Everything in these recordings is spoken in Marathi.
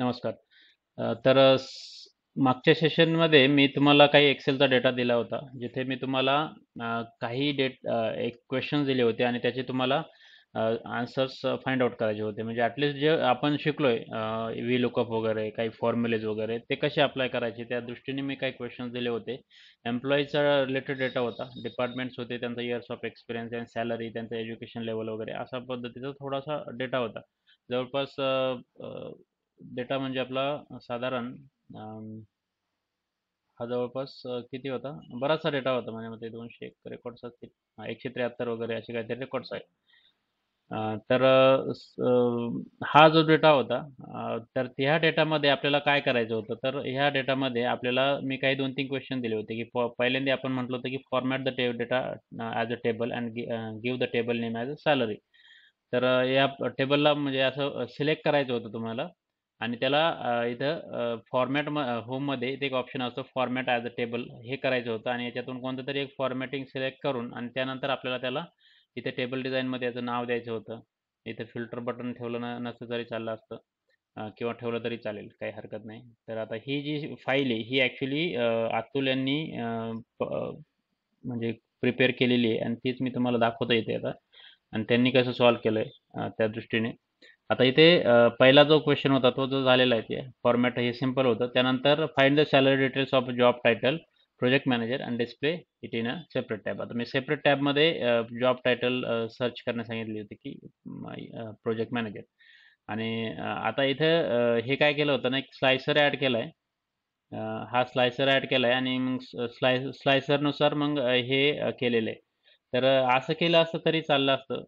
नमस्कार. मागच्या सेशनमध्ये मी तुम्हाला काही एक्सेलचा डेटा दिला होता, जिथे मी तुम्हाला काही एक क्वेश्चन्स दिले होते आणि त्याचे तुम्हाला आन्सर्स फाइंड आउट करायचे होते. म्हणजे ॲटलीस्ट जे आपण शिकलोय व्ही लुकअप वगैरे, काही फॉर्म्युलेज वगैरे, ते कसे अप्लाय करायचे त्या दृष्टीने मी काही क्वेश्चन्स दिले होते. एम्प्लॉईचा रिलेटेड डेटा होता, डिपार्टमेंट्स होते, त्यांचा इयर्स ऑफ एक्सपिरियन्स आणि सॅलरी, त्यांचं एज्युकेशन लेवल वगैरे अशा पद्धतीचा थोडासा डेटा होता. जवळपास डेटा म्हणजे आपला साधारण अम, हा जवळपास किती होता? बराचसा डेटा होता माझ्यामध्ये 201 रेकॉर्ड्स असतील. 173 वगैरे असे काहीतरी रेकॉर्ड्स आहेत. हा जो डेटा होता तर ह्या डेटामध्ये आपल्याला काय करायचं होतं तर ह्या डेटामध्ये आपल्याला मी काही 2-3 क्वेश्चन दिले होते की पहिल्यांदा आपण म्हटलं होतं की format the data as a table and give the table name as a salary. तर या टेबलला म्हणजे असं सिलेक्ट करायचं होतं तुम्हाला आणि त्याला इथं फॉर्मॅट होममध्ये इथे एक ऑप्शन असतो फॉर्मॅट ॲज अ टेबल हे करायचं होतं आणि याच्यातून कोणतं तरी एक फॉर्मॅटिंग सिलेक्ट करून आणि त्यानंतर आपल्याला त्याला इथे टेबल डिझाइनमध्ये याचं नाव द्यायचं होतं. इथे फिल्टर बटन ठेवलं नसतं तरी चाललं असतं किंवा ठेवलं तरी चालेल, काही हरकत नाही. तर आता ही जी फाईल आहे ही ॲक्चुअली अतुल यांनी म्हणजे प्रिपेअर केलेली आहे आणि तीच मी तुम्हाला दाखवतो इथे आता आणि त्यांनी कसं सॉल्व्ह केलंय त्या दृष्टीने. आता इथे पहिला जो क्वेश्चन होता तो जो झालेला आहे ते फॉर्मॅट हे सिंपल होतं. त्यानंतर find the salary details of job title project manager and display it in a separate tab. आता मी सेपरेट टॅबमध्ये जॉब टायटल सर्च करण्यास सांगितली होती की प्रोजेक्ट मॅनेजर आणि आता इथं हे काय केलं होतं ना एक स्लायसर ॲड केलाय. हा स्लायसर ॲड केलाय आणि मग स्लायसरनुसार मग हे केलेलं आहे. तर असं केलं असतं तरी चाललं असतं.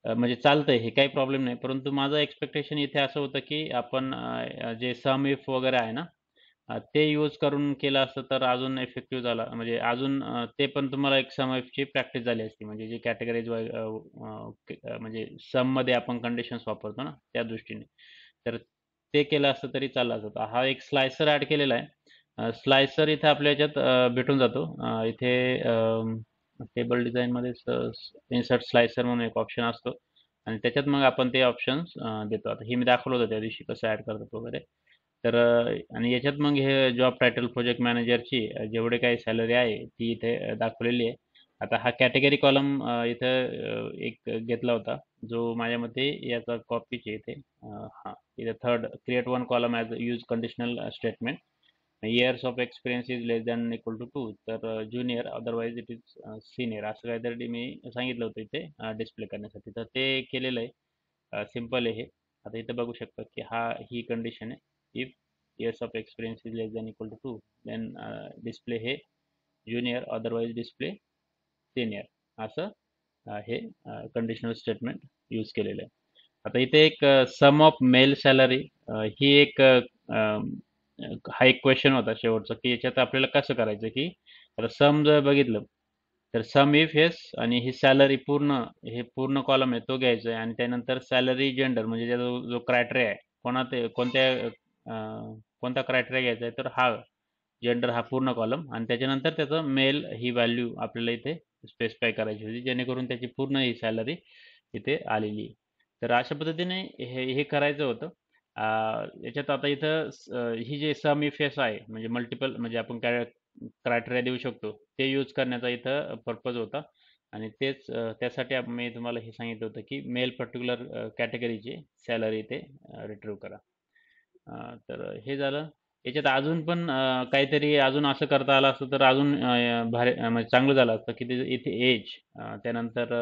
म्हणजे चालतंय हे काही प्रॉब्लेम नाही. परंतु माझं एक्स्पेक्टेशन इथे असं होतं की आपण जे सम इफ वगैरे आहे ना ते यूज करून केलं असतं तर अजून इफेक्टिव्ह झाला म्हणजे अजून ते पण तुम्हाला एक सम इफची प्रॅक्टिस झाली असती. म्हणजे जे कॅटेगरीज म्हणजे सममध्ये आपण कंडिशन्स वापरतो ना त्या दृष्टीने. तर ते केलं असतं तरी चाललं असतं. हा एक स्लायसर ॲड केलेला आहे. स्लायसर इथे आपल्या ह्याच्यात भेटून जातो. इथे टेबल डिझाइनमध्येच इन्सर्ट स्लायसर म्हणून एक ऑप्शन असतो आणि त्याच्यात मग आपण ते ऑप्शन्स देतो. आता हे मी दाखवलं होतं त्या दिवशी कसं ॲड करतात वगैरे. तर आणि याच्यात मग हे जॉब टायटल प्रोजेक्ट मॅनेजरची जेवढे काही सॅलरी आहे ती इथे दाखवलेली आहे. आता हा कॅटेगरी कॉलम इथं एक घेतला होता जो माझ्या मते याचा कॉपीच आहे इथे. हां, इथे third create one column as use conditional statement. Years of experience is less than equal to 2 तर junior otherwise it is senior असं काहीतरी मी सांगितलं होतं इथे डिस्प्ले करण्यासाठी. तर ते केलेलं आहे. सिंपल आहे हे. आता इथं बघू शकता की ही कंडिशन आहे. If years of experience is less than equal to 2 then display हे ज्युनियर अदरवाईज डिस्प्ले सीनियर असं हे कंडिशनल स्टेटमेंट यूज केलेलं आहे. आता इथे एक सम ऑफ मेल सॅलरी ही एक हा एक क्वेश्चन होता शेवटचा की याच्यात आपल्याला कसं करायचं की आता सम जर बघितलं तर सम इफ येस आणि ही सॅलरी हे पूर्ण कॉलम आहे तो घ्यायचा आहे आणि त्यानंतर सॅलरी जेंडर म्हणजे त्याचा जो क्रायटेरिया आहे कोणता क्रायटेरिया घ्यायचा आहे तर हा जेंडर हा पूर्ण कॉलम आणि त्याच्यानंतर त्याचं मेल ही व्हॅल्यू आपल्याला इथे स्पेसिफाय करायची होती जेणेकरून त्याची पूर्ण ही सॅलरी इथे आलेली आहे. तर अशा पद्धतीने हे करायचं होतं. याच्यात आता इथं ही जे सम इफ येस आहे म्हणजे मल्टिपल म्हणजे आपण काय क्रायटेरिया देऊ शकतो ते यूज करण्याचा इथं पर्पज होता आणि त्यासाठी मी तुम्हाला हे सांगितलं होतं की मेल पर्टिक्युलर कॅटेगरीची सॅलरी इथे रिट्रीव्ह करा. तर हे झालं. याच्यात अजून पण काहीतरी अजून असं करता आलं असतं तर अजून भारी म्हणजे चांगलं झालं असतं की इथे एज त्यानंतर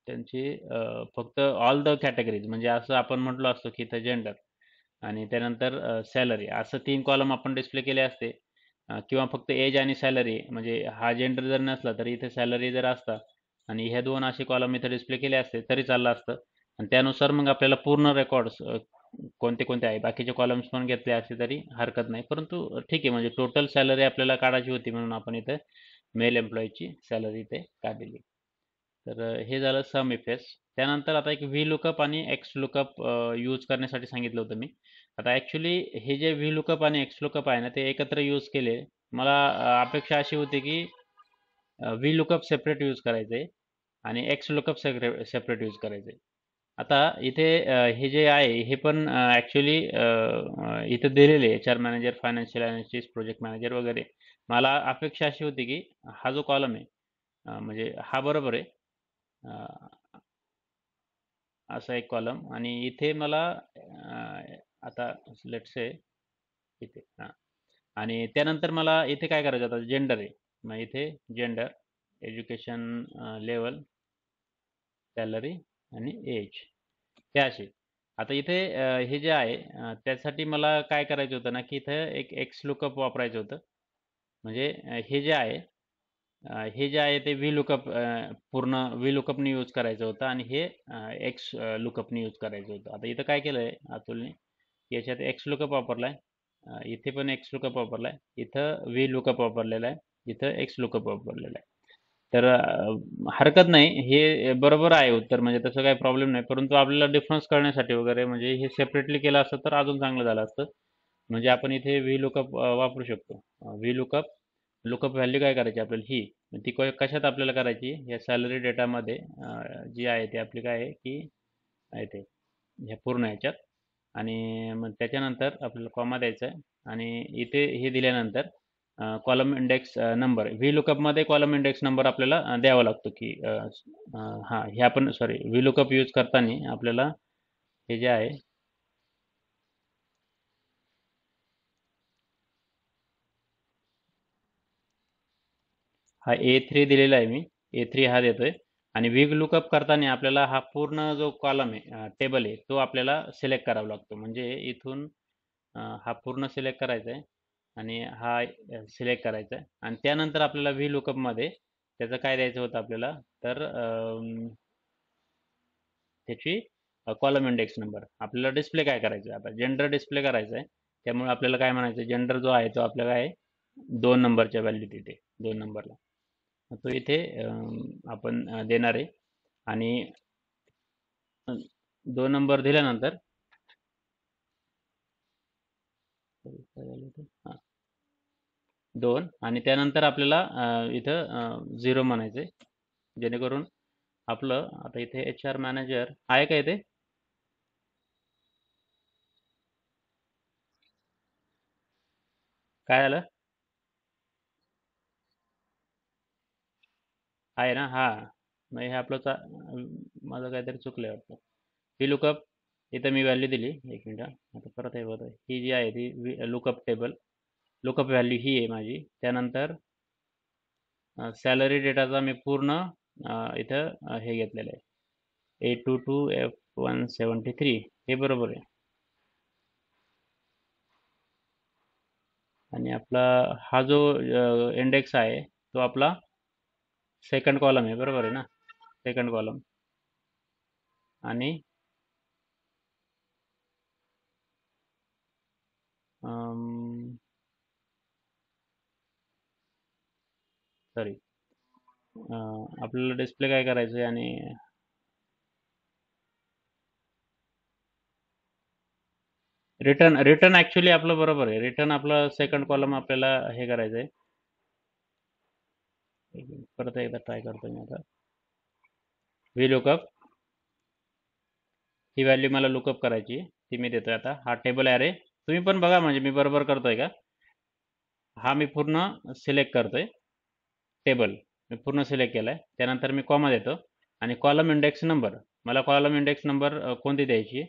त्यांची फक्त ऑल द कॅटेगरीज म्हणजे असं आपण म्हटलं असतो की इथं जेंडर आणि त्यानंतर सॅलरी असं 3 कॉलम आपण डिस्प्ले केले असते किंवा फक्त एज आणि सॅलरी म्हणजे हा जेंडर जर नसला तरी इथे सॅलरी जर असता आणि ह्या 2 असे कॉलम इथे डिस्प्ले केले असते तरी चाललं असतं आणि त्यानुसार मग आपल्याला पूर्ण रेकॉर्ड्स कोणते आहे बाकीचे कॉलम्स पण घेतले असते तरी हरकत नाही. परंतु ठीक आहे म्हणजे टोटल सॅलरी आपल्याला काढायची होती म्हणून आपण इथे मेल एम्प्लॉईची सॅलरी इथे काढलेली. तर हे झालं सम इफेक्ट्स. त्यानंतर आता एक व्ही लुकअप आणि एक्स लुकअप यूज करण्यासाठी सांगितलं होतं मी. आता ॲक्च्युली हे जे व्ही लुकअप आणि एक्स लुकअप आहे ना ते एकत्र यूज केले. मला अपेक्षा अशी होती की व्ही लुकअप सेपरेट यूज करायचं आहे आणि एक्स लुकअप सेपरेट यूज करायचं आहे. आता इथे हे जे आहे हे पण ॲक्चुअली इथं दिलेले आहे HR manager, financial analyst, project manager वगैरे. मला अपेक्षा अशी होती की हा जो कॉलम आहे म्हणजे हा बरोबर आहे. असा एक कॉलम आणि इथे मला आता लेट्स से इथे हां आणि त्यानंतर मला इथे काय करायचं आता जेंडर आहे. मग इथे जेंडर, एज्युकेशन लेव्हल, सॅलरी आणि एज हे असे. आता इथे हे जे आहे त्यासाठी मला काय करायचं होतं ना, की इथं एक एक्स लुकअप वापरायचं होतं. म्हणजे हे जे आहे हे जे आहे ते व्ही लुकअप पूर्ण व्ही लुकअपनी यूज करायचं होतं आणि हे एक्स लुकअपनी यूज करायचं होतं. आता इथं काय केलंय अतुलने, की याच्यात एक्स लुकअप वापरलाय, इथे पण एक्स लुकअप वापरलाय, इथं व्ही लुकअप वापरलेला आहे, इथं एक्स लुकअप वापरलेला आहे. तर हरकत नाही, हे बरोबर आहे उत्तर म्हणजे तसं काही प्रॉब्लेम नाही. परंतु आपल्याला डिफरन्स कळण्यासाठी वगैरे म्हणजे हे सेपरेटली केलं असतं तर अजून चांगलं झालं असतं. म्हणजे आपण इथे व्ही लुकअप वापरू शकतो. व्ही लुकअप लुकअप व्हॅल्यू काय करायची आपल्याला ही. ती कशात आपल्याला करायची या सॅलरी डेटामध्ये जी आहे ती आपली काय आहे की आहे ते ह्या पूर्ण ह्याच्यात आणि मग त्याच्यानंतर आपल्याला कॉमा द्यायचा आहे आणि इथे हे दिल्यानंतर कॉलम इंडेक्स नंबर व्ही लुकअपमध्ये कॉलम इंडेक्स नंबर आपल्याला द्यावा लागतो की हां हे आपण सॉरी व्ही लुकअप यूज करताना आपल्याला हे जे आहे हा A3 दिलेला आहे मी. A3 हा देतोय आणि विग लुकअप करताना आपल्याला हा पूर्ण जो कॉलम आहे टेबल आहे तो आपल्याला सिलेक्ट करावा लागतो. म्हणजे इथून हा पूर्ण सिलेक्ट करायचा आहे आणि हा सिलेक्ट करायचा आहे आणि त्यानंतर आपल्याला व्ही लुकअपमध्ये त्याचं काय द्यायचं होतं आपल्याला तर त्याची कॉलम इंडेक्स नंबर आपल्याला डिस्प्ले काय करायचं आहे आता जेंडर डिस्प्ले करायचं आहे. त्यामुळे आपल्याला काय म्हणायचं जेंडर जो आहे तो आपल्याला आहे 2 नंबरच्या व्हॅल्यू तिथे 2 नंबरला. तो इथे आपण देणार आहे आणि 2 नंबर दिल्यानंतर हां 2 आणि त्यानंतर आपल्याला इथं 0 म्हणायचं आहे. जेणेकरून आपलं आता इथे एच-आर मॅनेजर आहे का इथे? काय आलं? आहे ना? हां. मग हे आपलं माझं काहीतरी चुकलंय वाटतं. ही लुकअप इथं मी व्हॅल्यू दिली. एक मिनिट आता परत हे बघा. ही जी आहे ती लुकअप टेबल लुकअप व्हॅल्यू ही आहे माझी. त्यानंतर सॅलरी डेटाचा मी पूर्ण इथं हे घेतलेलं आहे. A22F173 हे बरोबर आहे. आणि आपला हा जो इंडेक्स आहे तो आपला सेकंड कॉलम आहे बरोबर आहे ना सेकंड कॉलम आणि सॉरी आपल्याला डिस्प्ले काय करायचं आहे आणि रिटर्न रिटर्न ॲक्च्युली आपलं बरोबर आहे रिटर्न आपलं सेकंड कॉलम आपल्याला हे करायचं आहे परत एकदा ट्राय करतो मी आता व्ही लुकअप ही व्हॅल्यू मला लुकअप करायची ती मी देतोय आता हा टेबल ॲरे तुम्ही पण बघा म्हणजे मी बरोबर करतोय का हा मी पूर्ण सिलेक्ट करतोय टेबल मी पूर्ण सिलेक्ट केला आहे त्यानंतर मी कॉमा देतो आणि कॉलम इंडेक्स नंबर मला कॉलम इंडेक्स नंबर कोणती द्यायची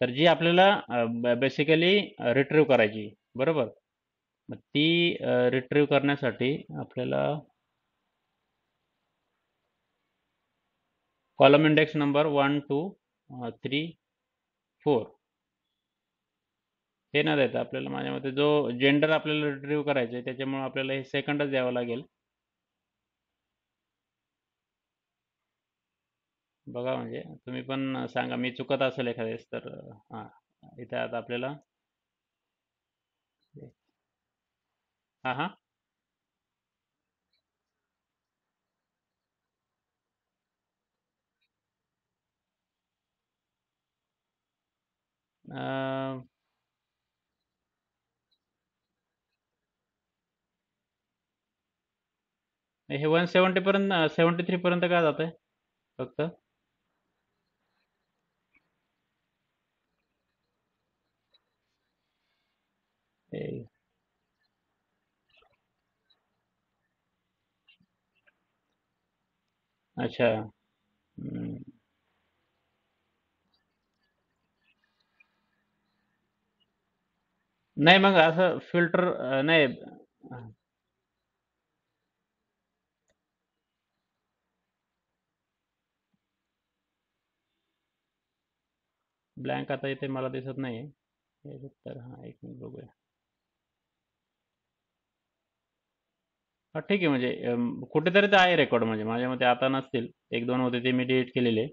तर जी आपल्याला बेसिकली रिट्रीव्ह करायची बरोबर मग ती रिट्रीव्ह करण्यासाठी आपल्याला कॉलम इंडेक्स नंबर 1 2 3 4 हे न देता आपल्याला माझ्या मते जो जेंडर आपल्याला रिट्रीव्ह करायचं आहे त्याच्यामुळे आपल्याला हे सेकंडच द्यावं लागेल बघा म्हणजे तुम्ही पण सांगा मी चुकत असेल एखाद्या तर हां इथे आता आपल्याला हां हां हे 170 पर्यंत 73 पर्यंत का जात आहे फक्त ए, अच्छा. हम्म. नाही मग असं फिल्टर नाही. ब्लँक आता इथे मला दिसत नाही. तर हा एक मिनिट बघूया. हा ठीक आहे म्हणजे कुठेतरी ते आहे रेकॉर्ड म्हणजे माझ्या मते आता नसतील. एक दोन होते ते मी डिलीट केलेले.